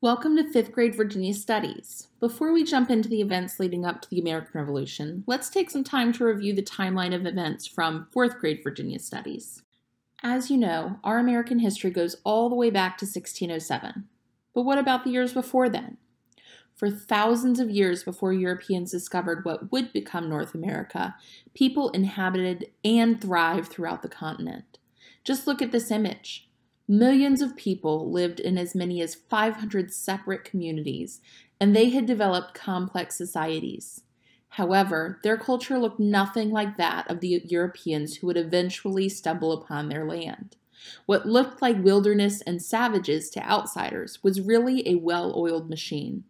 Welcome to 5th grade Virginia Studies. Before we jump into the events leading up to the American Revolution, let's take some time to review the timeline of events from 4th grade Virginia Studies. As you know, our American history goes all the way back to 1607. But what about the years before then? For thousands of years before Europeans discovered what would become North America, people inhabited and thrived throughout the continent. Just look at this image. Millions of people lived in as many as 500 separate communities, and they had developed complex societies. However, their culture looked nothing like that of the Europeans who would eventually stumble upon their land. What looked like wilderness and savages to outsiders was really a well-oiled machine.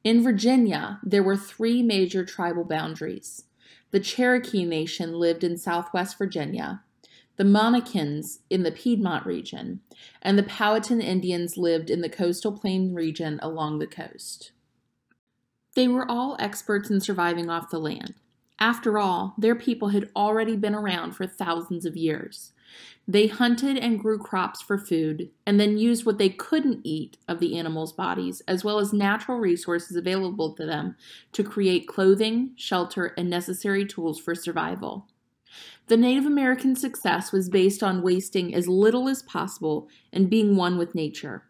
In Virginia, there were three major tribal boundaries. The Cherokee Nation lived in southwest Virginia, the Monacans in the Piedmont region, and the Powhatan Indians lived in the coastal plain region along the coast. They were all experts in surviving off the land. After all, their people had already been around for thousands of years. They hunted and grew crops for food, and then used what they couldn't eat of the animals' bodies, as well as natural resources available to them, to create clothing, shelter, and necessary tools for survival. The Native American success was based on wasting as little as possible and being one with nature.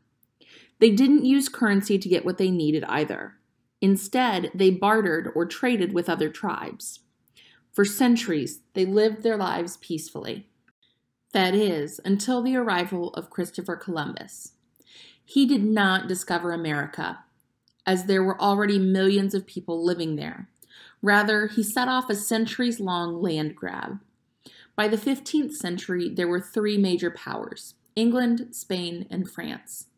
They didn't use currency to get what they needed either. Instead, they bartered or traded with other tribes. For centuries, they lived their lives peacefully. That is, until the arrival of Christopher Columbus. He did not discover America, as there were already millions of people living there. Rather, he set off a centuries-long land grab. By the 15th century, there were three major powers: England, Spain, and France.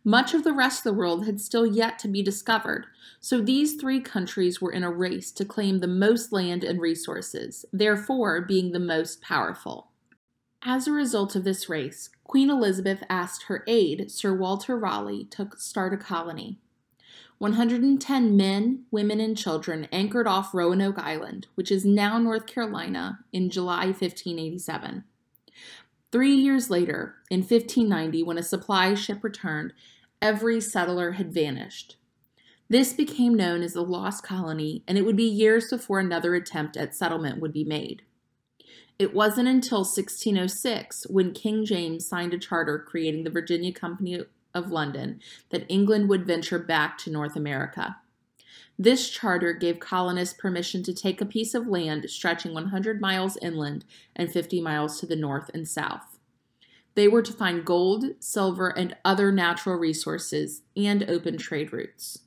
Much of the rest of the world had still yet to be discovered, so these three countries were in a race to claim the most land and resources, therefore being the most powerful. As a result of this race, Queen Elizabeth asked her aide, Sir Walter Raleigh, to start a colony. 110 men, women, and children anchored off Roanoke Island, which is now North Carolina, in July 1587. 3 years later, in 1590, when a supply ship returned, every settler had vanished. This became known as the Lost Colony, and it would be years before another attempt at settlement would be made. It wasn't until 1606, when King James signed a charter creating the Virginia Company of London, that England would venture back to North America. This charter gave colonists permission to take a piece of land stretching 100 miles inland and 50 miles to the north and south. They were to find gold, silver, and other natural resources and open trade routes.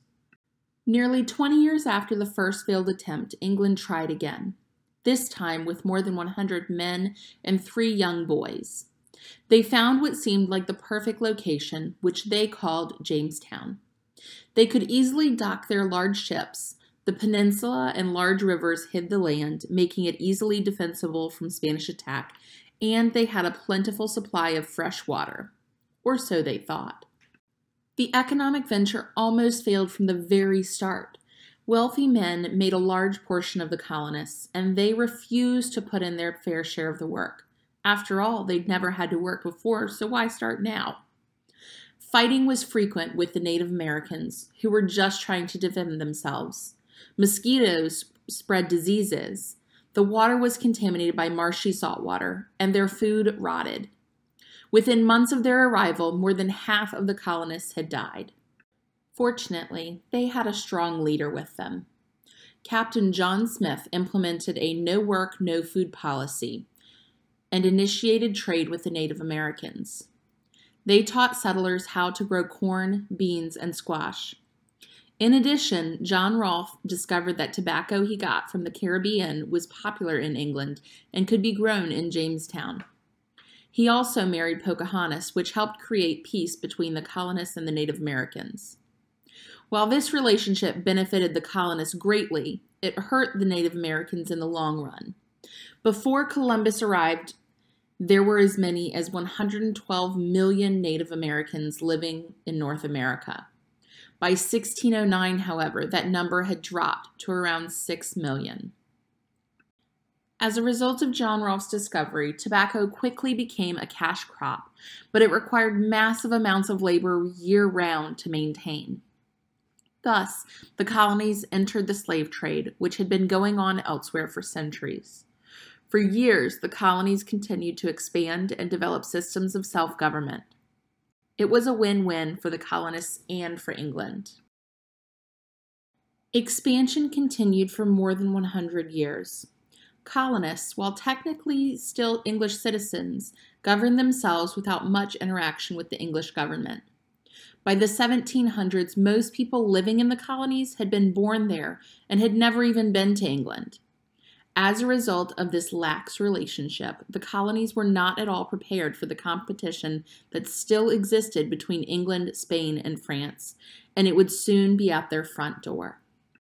Nearly 20 years after the first failed attempt, England tried again, this time with more than 100 men and 3 young boys. They found what seemed like the perfect location, which they called Jamestown. They could easily dock their large ships. The peninsula and large rivers hid the land, making it easily defensible from Spanish attack, and they had a plentiful supply of fresh water. Or so they thought. The economic venture almost failed from the very start. Wealthy men made a large portion of the colonists, and they refused to put in their fair share of the work. After all, they'd never had to work before, so why start now? Fighting was frequent with the Native Americans, who were just trying to defend themselves. Mosquitoes spread diseases. The water was contaminated by marshy saltwater, and their food rotted. Within months of their arrival, more than half of the colonists had died. Fortunately, they had a strong leader with them. Captain John Smith implemented a no-work, no-food policy and initiated trade with the Native Americans. They taught settlers how to grow corn, beans, and squash. In addition, John Rolfe discovered that tobacco he got from the Caribbean was popular in England and could be grown in Jamestown. He also married Pocahontas, which helped create peace between the colonists and the Native Americans. While this relationship benefited the colonists greatly, it hurt the Native Americans in the long run. Before Columbus arrived, there were as many as 112 million Native Americans living in North America. By 1609, however, that number had dropped to around 6 million. As a result of John Rolfe's discovery, tobacco quickly became a cash crop, but it required massive amounts of labor year-round to maintain. Thus, the colonies entered the slave trade, which had been going on elsewhere for centuries. For years, the colonies continued to expand and develop systems of self-government. It was a win-win for the colonists and for England. Expansion continued for more than 100 years. Colonists, while technically still English citizens, governed themselves without much interaction with the English government. By the 1700s, most people living in the colonies had been born there and had never even been to England. As a result of this lax relationship, the colonies were not at all prepared for the competition that still existed between England, Spain, and France, and it would soon be at their front door.